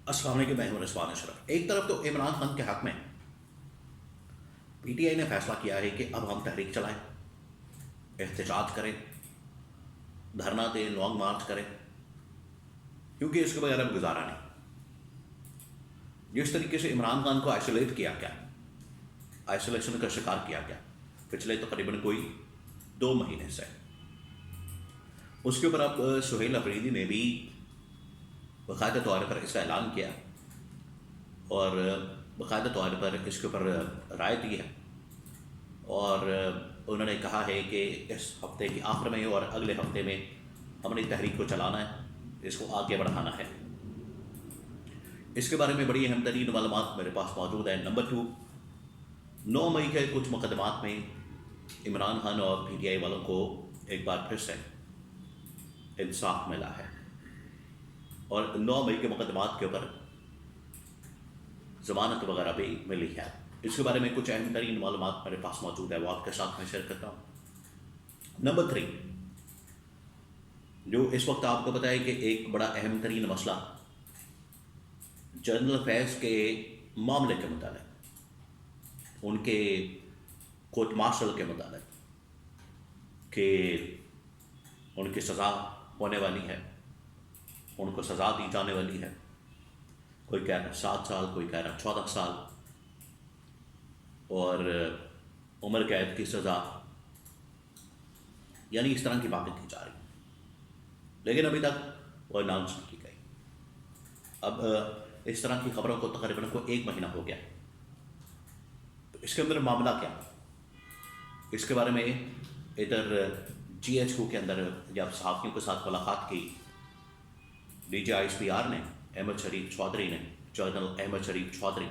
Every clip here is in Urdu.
السلام علیکم، میں ہوں رضوان اشرف۔ ایک طرف تو عمران خان کے حق میں پی ٹی آئی نے فیصلہ کیا ہے کہ اب ہم تحریک چلائیں، احتجاج کریں، دھرنا دیں، لانگ مارچ کریں، کیونکہ اس کے بغیر اب گزارا نہیں۔ جس طریقے سے عمران خان کو آئسولیٹ کیا گیا، آئسولیشن کا شکار کیا گیا پچھلے تقریباً کوئی 2 مہینے سے، اس کے اوپر اب سہیل افریدی نے بھی باقاعدہ طور پر اس کا اعلان کیا اور باقاعدہ طور پر اس کے اوپر رائے دی ہے، اور انہوں نے کہا ہے کہ اس ہفتے کے آخر میں اور اگلے ہفتے میں ہم نے تحریک کو چلانا ہے، اس کو آگے بڑھانا ہے۔ اس کے بارے میں بڑی اہم ترین معلومات میرے پاس موجود ہے۔ نمبر 2، 9 مئی کے کچھ مقدمات میں عمران خان اور پی ٹی آئی والوں کو ایک بار پھر سے انصاف ملا ہے، اور 9 مئی کے مقدمات کے اوپر ضمانت وغیرہ بھی ملی ہے۔ اس کے بارے میں کچھ اہم ترین معلومات میرے پاس موجود ہے، وہ آپ کے ساتھ میں شیئر کرتا ہوں۔ نمبر 3، جو اس وقت آپ کو پتہ ہے کہ ایک بڑا اہم ترین مسئلہ جنرل افیئرز کے معاملے کے متعلق، ان کے کورٹ مارشل کے متعلق کہ ان کی سزا ہونے والی ہے، ان کو سزا دی جانے والی ہے، کوئی کہہ رہا 7 سال، کوئی کہہ رہا 14 سال، اور عمر قید کی سزا، یعنی اس طرح کی باتیں کی جا رہی ہیں، لیکن ابھی تک وہ اناؤنس نہیں کی گئی۔ اب اس طرح کی خبروں کو تقریباً 1 مہینہ ہو گیا، تو اس کے اندر معاملہ کیا؟ اس کے بارے میں ادھر جی ایچ او کے اندر جب صحافیوں کے ساتھ ملاقات کی D G I S P R نے، احمد شریف چودھری نے، جنرل احمد شریف چودھری،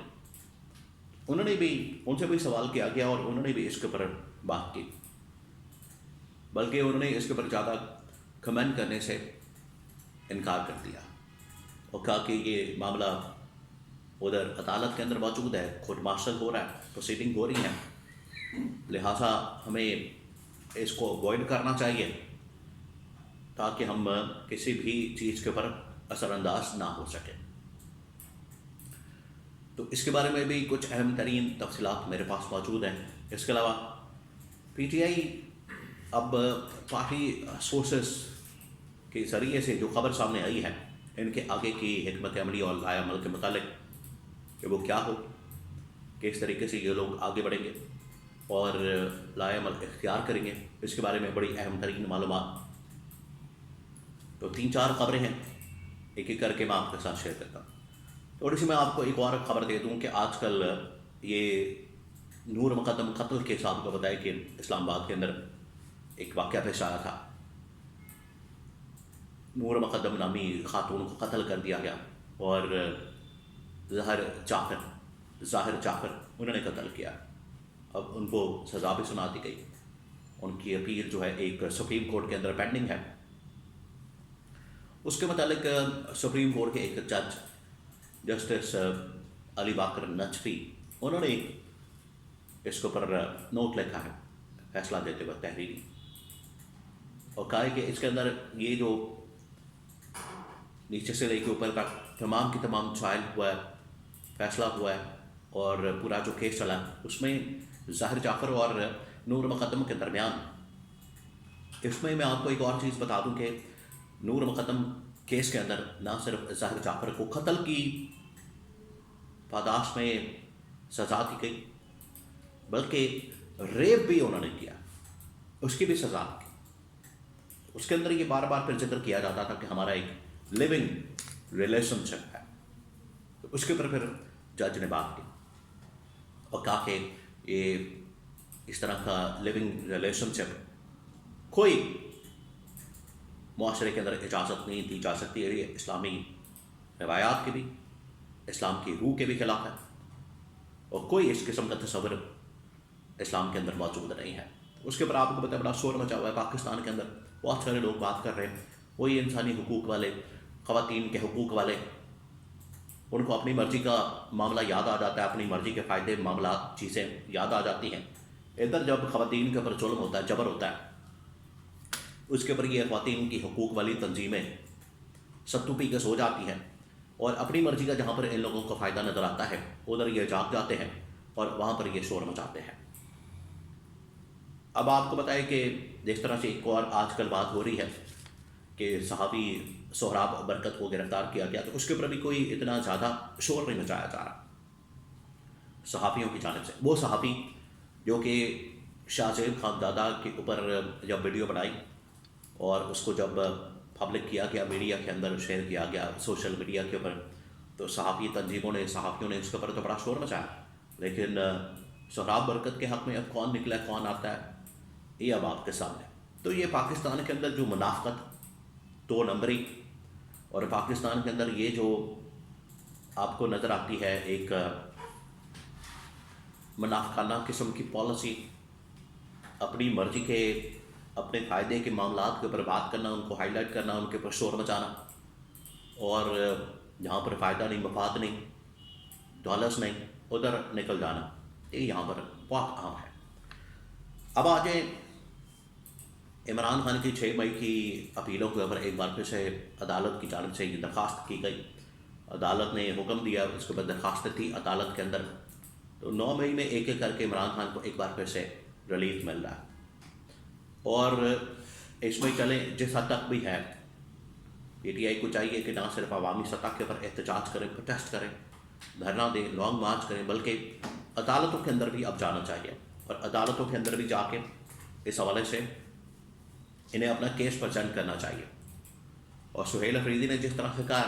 انہوں نے بھی، ان سے بھی سوال کیا گیا اور انہوں نے بھی اس کے اوپر بات کی، بلکہ انہوں نے اس کے اوپر زیادہ کمنٹ کرنے سے انکار کر دیا اور کہا کہ یہ معاملہ ادھر عدالت کے اندر موجود ہے، کورٹ مارشل ہو رہا ہے، پروسیڈنگ ہو رہی ہیں، لہٰذا ہمیں اس کو اوائڈ کرنا چاہیے تاکہ ہم کسی بھی چیز کے اوپر اثر انداز نہ ہو سکے۔ تو اس کے بارے میں بھی کچھ اہم ترین تفصیلات میرے پاس موجود ہیں۔ اس کے علاوہ پی ٹی آئی اب پارٹی سورسز کے ذریعے سے جو خبر سامنے آئی ہے، ان کے آگے کی حکمت عملی اور لائحہ عمل کے متعلق کہ وہ کیا ہو، کس طریقے سے یہ لوگ آگے بڑھیں گے اور لائحہ عمل اختیار کریں گے، اس کے بارے میں بڑی اہم ترین معلومات، تو 3-4 خبریں ہیں، ایک ایک کر کے میں آپ کے ساتھ شیئر کرتا ہوں۔ تھوڑی سی میں آپ کو ایک اور خبر دے دوں کہ آج کل یہ نور مقدم قتل کے ساتھ کو بتایا کہ اسلام آباد کے اندر ایک واقعہ پیش آیا تھا، نور مقدم نامی خاتون کو قتل کر دیا گیا اور ظاہر جعفر انہوں نے قتل کیا۔ اب ان کو سزا بھی سنا دی گئی، ان کی اپیل جو ہے ایک سپریم کورٹ کے اندر پینڈنگ ہے۔ اس کے متعلق سپریم کورٹ کے ایک جج جسٹس علی باقر نجفی، انہوں نے اس کے اوپر نوٹ لکھا ہے فیصلہ دیتے وقت تحریری، اور کہا ہے کہ اس کے اندر یہ جو نیچے سے لے کے اوپر کا تمام کی تمام ٹرائل ہوا ہے، فیصلہ ہوا ہے، اور پورا جو کیس چلا اس میں ظاہر جعفر اور نور مقدم کے درمیان، اس میں آپ کو ایک اور چیز بتا دوں کہ نور مقدم کیس کے اندر نہ صرف ظاہر جعفر کو قتل کی پاداش میں سزا دی گئی، بلکہ ریپ بھی انہوں نے کیا، اس کی بھی سزا کی۔ اس کے اندر یہ بار بار پھر ذکر کیا جاتا تھا کہ ہمارا ایک لیونگ ریلیشن شپ ہے، تو اس کے اوپر پھر جج نے بات کی اور کہا کہ یہ اس طرح کا لیونگ ریلیشن شپ کوئی معاشرے کے اندر اجازت نہیں دی جا سکتی ہے، یہ اسلامی روایات کے بھی، اسلام کی روح کے بھی خلاف ہے، اور کوئی اس قسم کا تصور اسلام کے اندر موجود نہیں ہے۔ اس کے اوپر آپ کو پتہ ہے بڑا شور مچا ہوا ہے پاکستان کے اندر، بہت سارے لوگ بات کر رہے ہیں، وہی انسانی حقوق والے، خواتین کے حقوق والے، ان کو اپنی مرضی کا معاملہ یاد آ جاتا ہے، اپنی مرضی کے فائدے معاملات چیزیں یاد آ جاتی ہیں۔ ادھر جب خواتین کے اوپر ظلم ہوتا ہے، جبر ہوتا ہے، اس کے اوپر یہ خواتین کی حقوق والی تنظیمیں ستو پی کے سو جاتی ہیں اور اپنی مرضی کا جہاں پر ان لوگوں کو فائدہ نظر آتا ہے ادھر یہ جاگ جاتے ہیں اور وہاں پر یہ شور مچاتے ہیں۔ اب آپ کو بتائیں کہ جس طرح سے ایک اور آج کل بات ہو رہی ہے کہ صحابی سہراب برکت کو گرفتار کیا گیا، تو اس کے اوپر بھی کوئی اتنا زیادہ شور نہیں مچایا جا رہا صحافیوں کی جانب سے۔ وہ صحافی جو کہ شاہ زیب خان دادا کے اوپر جب ویڈیو بنائی اور اس کو جب پبلک کیا گیا، میڈیا کے اندر شیئر کیا گیا سوشل میڈیا کے اوپر، تو صحافی تنظیموں نے صحافیوں نے اس کے اوپر تو بڑا شور مچایا، لیکن سہراب برکت کے حق میں اب کون نکلا ہے کون آتا ہے یہ اب آپ کے سامنے۔ تو یہ پاکستان کے اندر جو منافقت، دو نمبری، اور پاکستان کے اندر یہ جو آپ کو نظر آتی ہے ایک منافقانہ قسم کی پالیسی، اپنی مرضی کے اپنے فائدے کے معاملات کے اوپر بات کرنا، ان کو ہائی لائٹ کرنا، ان کے اوپر شور مچانا، اور جہاں پر فائدہ نہیں، مفاد نہیں، ڈالرس نہیں، ادھر نکل جانا، یہ یہاں پر بہت عام ہے۔ اب آ جائیں عمران خان کی 6 مئی کی اپیلوں کے اوپر ایک بار پھر سے عدالت کی جانب سے یہ درخواست کی گئی، عدالت نے حکم دیا، اس کے بعد درخواست تھی عدالت کے اندر، تو 9 مئی میں ایک ایک کر کے عمران خان کو ایک بار پھر سے ریلیف مل رہا ہے۔ اور اس میں چلیں جس حد تک بھی ہے، پی ٹی آئی کو چاہیے کہ نہ صرف عوامی سطح کے اوپر احتجاج کریں، پروٹیسٹ کریں، دھرنا دیں، لانگ مارچ کریں، بلکہ عدالتوں کے اندر بھی اب جانا چاہیے، اور عدالتوں کے اندر بھی جا کے اس حوالے سے انہیں اپنا کیس پرزینٹ کرنا چاہیے۔ اور سہیل افریدی نے جس طرح سے کہا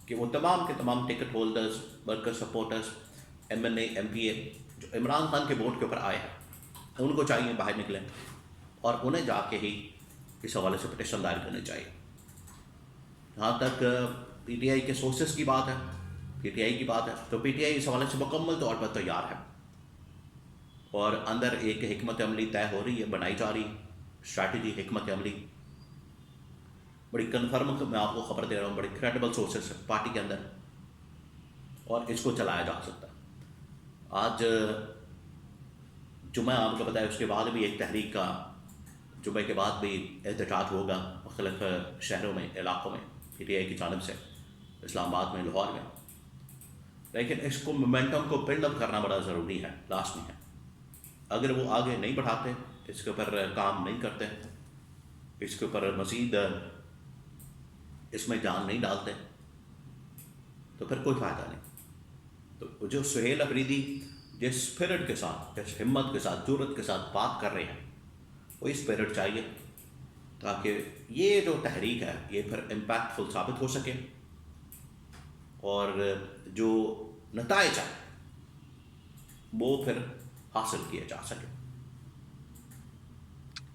کہ وہ تمام کے تمام ticket holders, worker supporters, MNA MPA اے، ایم پی اے جو عمران خان کے ووٹ کے اوپر آئے ہیں، ان کو چاہیے باہر نکلیں اور انہیں جا کے ہی اس حوالے سے پٹیشن دائر کرنی چاہیے۔ جہاں تک پی ٹی آئی کے سورسز کی بات ہے، پی ٹی آئی کی بات ہے، تو پی ٹی آئی اس حوالے سے مکمل طور پر تیار ہے، اور اندر ایک حکمت عملی طے ہو رہی ہے، بنائی جا رہی اسٹریٹجی، حکمت عملی بڑی کنفرم، میں آپ کو خبر دے رہا ہوں، بڑی کریڈیبل سورسز ہے پارٹی کے اندر، اور اس کو چلایا جا سکتا ہے۔ آج جمعہ آپ کو پتہ ہے، اس کے بعد بھی ایک تحریک کا، جمعے کے بعد بھی احتجاج ہوگا مختلف شہروں میں، علاقوں میں، پی ٹی آئی کی جانب سے، اسلام آباد میں، لاہور میں، لیکن اس کو مومنٹم کو بلڈ اپ کرنا بڑا ضروری ہے، لازمی ہے۔ اگر وہ آگے نہیں بڑھاتے، اس کے اوپر کام نہیں کرتے، اس کے اوپر مزید اس میں جان نہیں ڈالتے، تو پھر کوئی فائدہ نہیں۔ تو جو سہیل افریدی جس اسپرٹ کے ساتھ، جس ہمت کے ساتھ، جرأت کے ساتھ بات کر رہے ہیں، وہ اسپرٹ چاہیے تاکہ یہ جو تحریک ہے یہ پھر امپیکٹ فل ثابت ہو سکے، اور جو نتائج ہیں وہ پھر حاصل کیے جا سکے۔